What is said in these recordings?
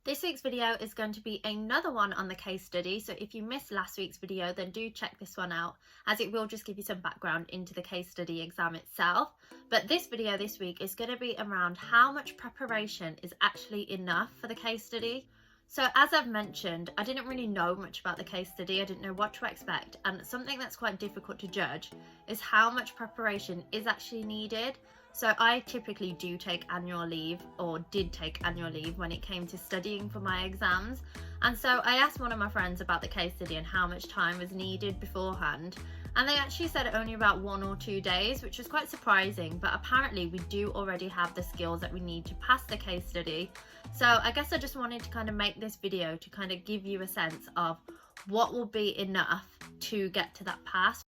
This week's video is going to be another one on the case study, so if you missed last week's video then do check this one out, as it will just give you some background into the case study exam itself. But this video this week is going to be around how much preparation is actually enough for the case study. So as I've mentioned, I didn't really know much about the case study, I didn't know what to expect, and something that's quite difficult to judge is how much preparation is actually needed. So I typically do take annual leave, or did take annual leave when it came to studying for my exams. And so I asked one of my friends about the case study and how much time was needed beforehand. And they actually said only about 1 or 2 days, which was quite surprising, but apparently we do already have the skills that we need to pass the case study. So I guess I just wanted to kind of make this video to kind of give you a sense of what will be enough to get to that pass.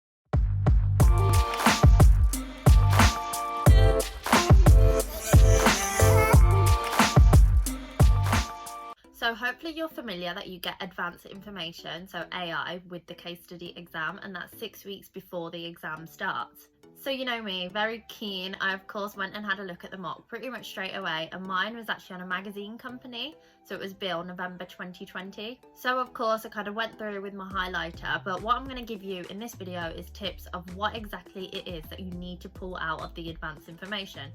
So hopefully you're familiar that you get advanced information, so AI, with the case study exam, and that's 6 weeks before the exam starts. So you know me, very keen. I of course went and had a look at the mock pretty much straight away, and mine was actually on a magazine company, so it was Bill November 2020. So of course I kind of went through with my highlighter, but what I'm going to give you in this video is tips of what exactly it is that you need to pull out of the advanced information.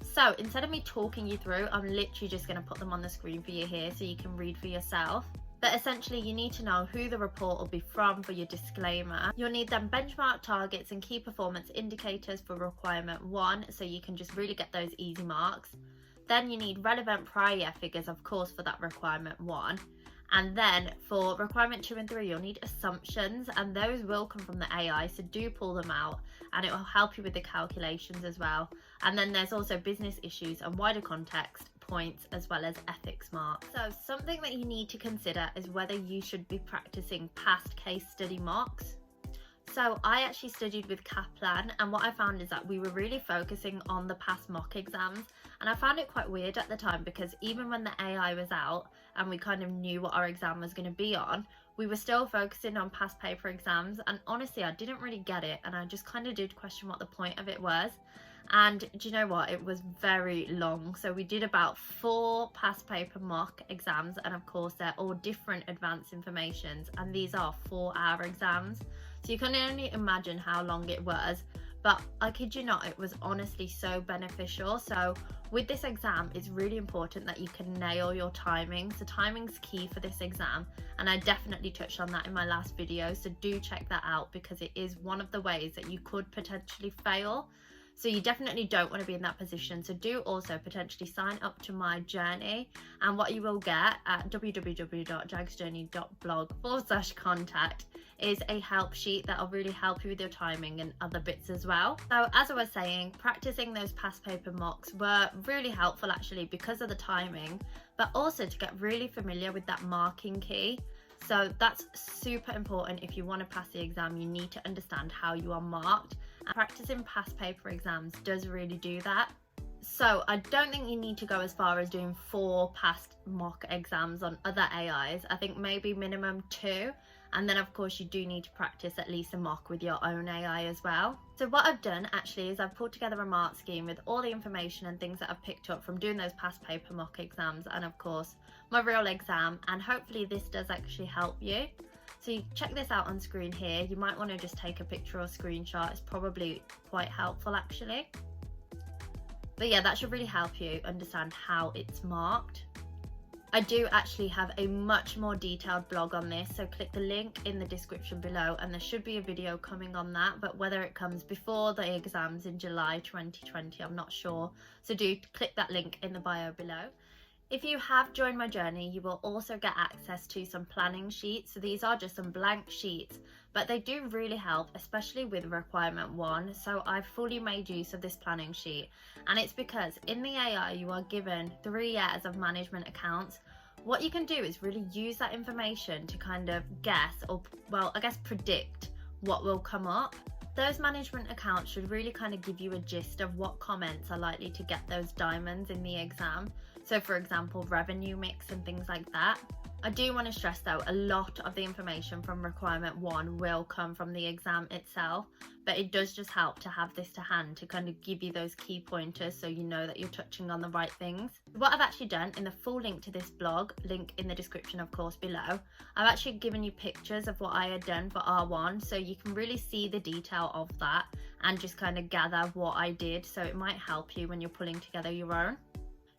So instead of me talking you through, I'm literally just going to put them on the screen for you here so you can read for yourself. But essentially you need to know who the report will be from for your disclaimer. You'll need them benchmark targets and key performance indicators for requirement 1, so you can just really get those easy marks. Then you need relevant prior year figures, of course, for that requirement 1. And then for requirement 2 and 3, you'll need assumptions, and those will come from the AI, so do pull them out and it will help you with the calculations as well. And then there's also business issues and wider context points, as well as ethics marks. So something that you need to consider is whether you should be practicing past case study mocks. So I actually studied with Kaplan, and what I found is that we were really focusing on the past mock exams, and I found it quite weird at the time because even when the AI was out and we kind of knew what our exam was going to be on, we were still focusing on past paper exams, and honestly I didn't really get it, and I just kind of did question what the point of it was. And do you know what, it was very long. So we did about 4 past paper mock exams, and of course they're all different advanced informations, and these are 4-hour exams, so you can only imagine how long it was. But I kid you not, it was honestly so beneficial. So with this exam, it's really important that you can nail your timing. So timing's key for this exam, and I definitely touched on that in my last video, so do check that out because it is one of the ways that you could potentially fail. So you definitely don't want to be in that position. So do also potentially sign up to my journey, and what you will get at www.jagsjourney.blog/contact is a help sheet that will really help you with your timing and other bits as well. So as I was saying, practicing those past paper mocks were really helpful actually because of the timing, but also to get really familiar with that marking key. So that's super important. If you want to pass the exam, you need to understand how you are marked, and practicing past paper exams does really do that. So I don't think you need to go as far as doing 4 past mock exams on other AIs. I think maybe minimum 2. And then of course you do need to practice at least a mock with your own AI as well. So what I've done actually is I've pulled together a mark scheme with all the information and things that I've picked up from doing those past paper mock exams, and of course my real exam, and hopefully this does actually help you. So you check this out on screen here. You might want to just take a picture or screenshot. It's probably quite helpful actually. But yeah, that should really help you understand how it's marked. I do actually have a much more detailed blog on this, so click the link in the description below, and there should be a video coming on that, but whether it comes before the exams in July 2020, I'm not sure. So do click that link in the bio below. If you have joined my journey, you will also get access to some planning sheets. So these are just some blank sheets, but they do really help, especially with requirement 1. So I've fully made use of this planning sheet, and it's because in the AI you are given 3 years of management accounts. What you can do is really use that information to kind of guess, or well, I guess predict what will come up. Those management accounts should really kind of give you a gist of what comments are likely to get those diamonds in the exam. So for example, revenue mix and things like that. I do want to stress though, a lot of the information from requirement 1 will come from the exam itself, but it does just help to have this to hand to kind of give you those key pointers so you know that you're touching on the right things. What I've actually done in the full link to this blog, link in the description of course below, I've actually given you pictures of what I had done for R1 so you can really see the detail of that and just kind of gather what I did, so it might help you when you're pulling together your own.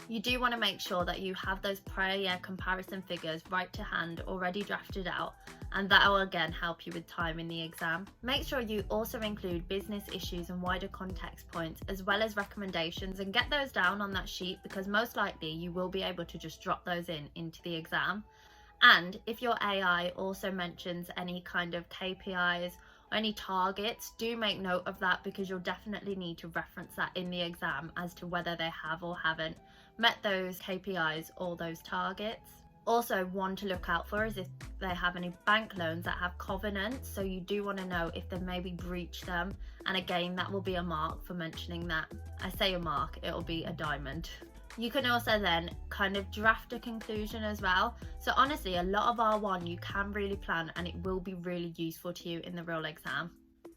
You do want to make sure that you have those prior year comparison figures right to hand already drafted out, and that will again help you with time in the exam. Make sure you also include business issues and wider context points as well as recommendations, and get those down on that sheet because most likely you will be able to just drop those into the exam. And if your AI also mentions any kind of KPIs or any targets, do make note of that because you'll definitely need to reference that in the exam as to whether they have or haven't met those KPIs or those targets. Also, one to look out for is if they have any bank loans that have covenants, so you do want to know if they maybe breached them, and again that will be a mark for mentioning that. I say a mark, it'll be a diamond. You can also then kind of draft a conclusion as well. So honestly, a lot of R1 you can really plan and it will be really useful to you in the real exam.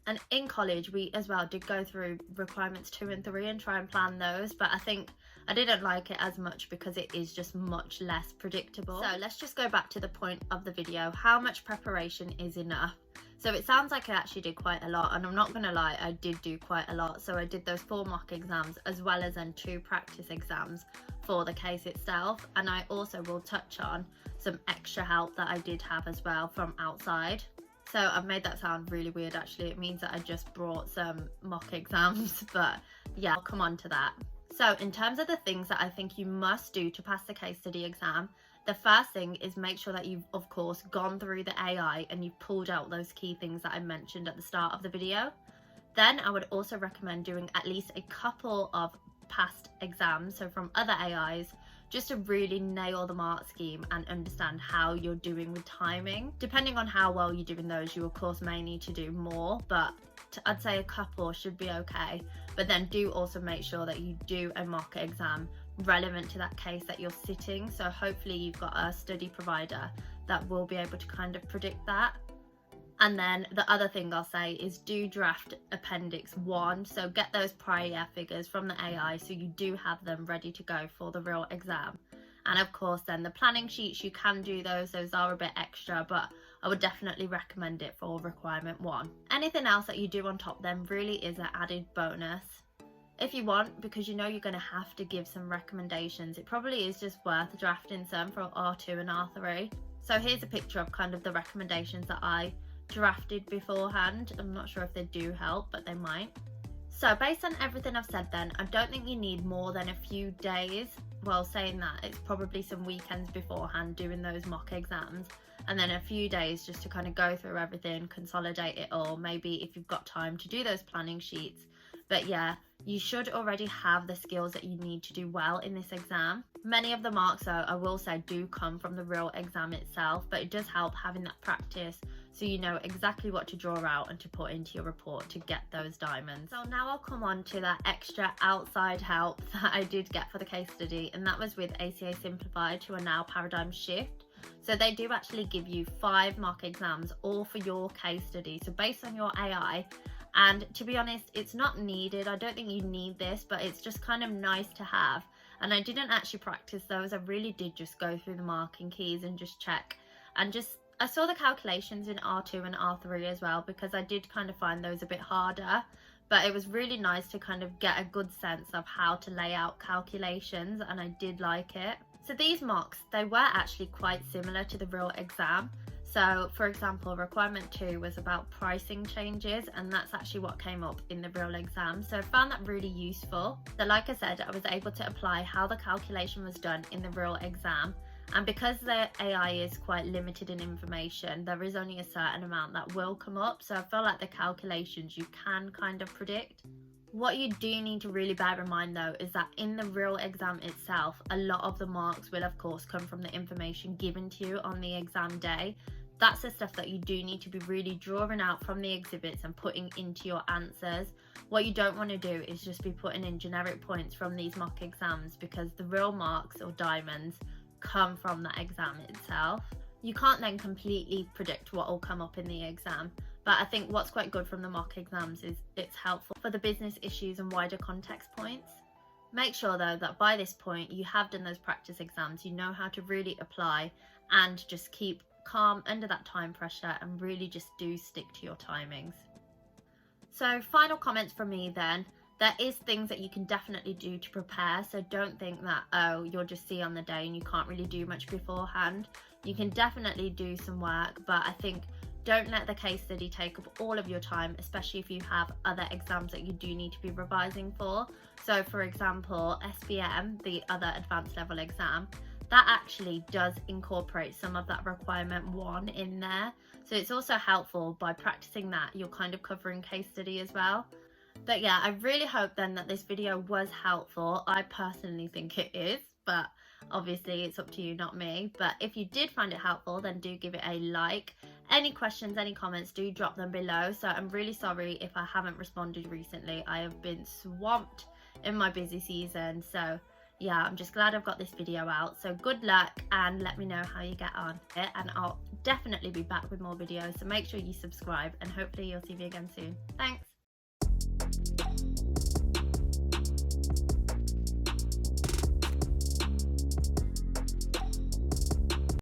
And in college we as well did go through requirements 2 and 3 and try and plan those, but I think I didn't like it as much because it is just much less predictable. So let's just go back to the point of the video. How much preparation is enough? So it sounds like I actually did quite a lot, and I'm not gonna lie, I did do quite a lot. So I did those 4 mock exams as well as then 2 practice exams for the case itself, and I also will touch on some extra help that I did have as well from outside. So I've made that sound really weird actually. It means that I just brought some mock exams, but yeah, I'll come on to that. So in terms of the things that I think you must do to pass the case study exam, the first thing is make sure that you've of course gone through the AI and you've pulled out those key things that I mentioned at the start of the video. Then I would also recommend doing at least a couple of past exams, so from other AIs, just to really nail the mark scheme and understand how you're doing with timing. Depending on how well you do in those, you of course may need to do more, but I'd say a couple should be okay. But then do also make sure that you do a mock exam relevant to that case that you're sitting. So hopefully you've got a study provider that will be able to kind of predict that. And then the other thing I'll say is do draft appendix 1. So get those prior year figures from the AI so you do have them ready to go for the real exam. And of course then the planning sheets, you can do those are a bit extra, but I would definitely recommend it for requirement 1. Anything else that you do on top then really is an added bonus. If you want, because you know you're going to have to give some recommendations, it probably is just worth drafting some for R2 and R3. So here's a picture of kind of the recommendations that I drafted beforehand. I'm not sure if they do help, but they might. So based on everything I've said then, I don't think you need more than a few days. Well, saying that, it's probably some weekends beforehand doing those mock exams, and then a few days just to kind of go through everything, consolidate it all, maybe if you've got time to do those planning sheets. But yeah, you should already have the skills that you need to do well in this exam. Many of the marks though, I will say, do come from the real exam itself, but it does help having that practice so you know exactly what to draw out and to put into your report to get those diamonds. So now I'll come on to that extra outside help that I did get for the case study, and that was with ACA Simplified, who are now Paradigm Shift. So they do actually give you 5 mock exams all for your case study, so based on your AI. And to be honest, it's not needed. I don't think you need this, but it's just kind of nice to have. And I didn't actually practice those. I really did just go through the marking keys and just check. And I saw the calculations in R2 and R3 as well, because I did kind of find those a bit harder. But it was really nice to kind of get a good sense of how to lay out calculations, and I did like it. So these mocks, they were actually quite similar to the real exam. So for example, requirement 2 was about pricing changes, and that's actually what came up in the real exam. So I found that really useful. So like I said, I was able to apply how the calculation was done in the real exam. And because the AI is quite limited in information, there is only a certain amount that will come up. So I feel like the calculations you can kind of predict. What you do need to really bear in mind though is that in the real exam itself, a lot of the marks will of course come from the information given to you on the exam day. That's the stuff that you do need to be really drawing out from the exhibits and putting into your answers. What you don't want to do is just be putting in generic points from these mock exams, because the real marks or diamonds come from that exam itself. You can't then completely predict what will come up in the exam, but I think what's quite good from the mock exams is it's helpful for the business issues and wider context points. Make sure though that by this point you have done those practice exams, you know how to really apply, and just keep calm under that time pressure and really just do stick to your timings. So final comments from me then. There is things that you can definitely do to prepare, so don't think that, oh, you'll just see on the day and you can't really do much beforehand. You can definitely do some work, but I think don't let the case study take up all of your time, especially if you have other exams that you do need to be revising for. So for example, SBM, the other advanced level exam, that actually does incorporate some of that requirement 1 in there. So it's also helpful by practicing that, you're kind of covering case study as well. But yeah, I really hope then that this video was helpful. I personally think it is, but obviously it's up to you, not me. But if you did find it helpful, then do give it a like. Any questions, any comments, do drop them below. So I'm really sorry if I haven't responded recently. I have been swamped in my busy season. So yeah, I'm just glad I've got this video out. So good luck, and let me know how you get on. And I'll definitely be back with more videos. So make sure you subscribe, and hopefully you'll see me again soon. Thanks.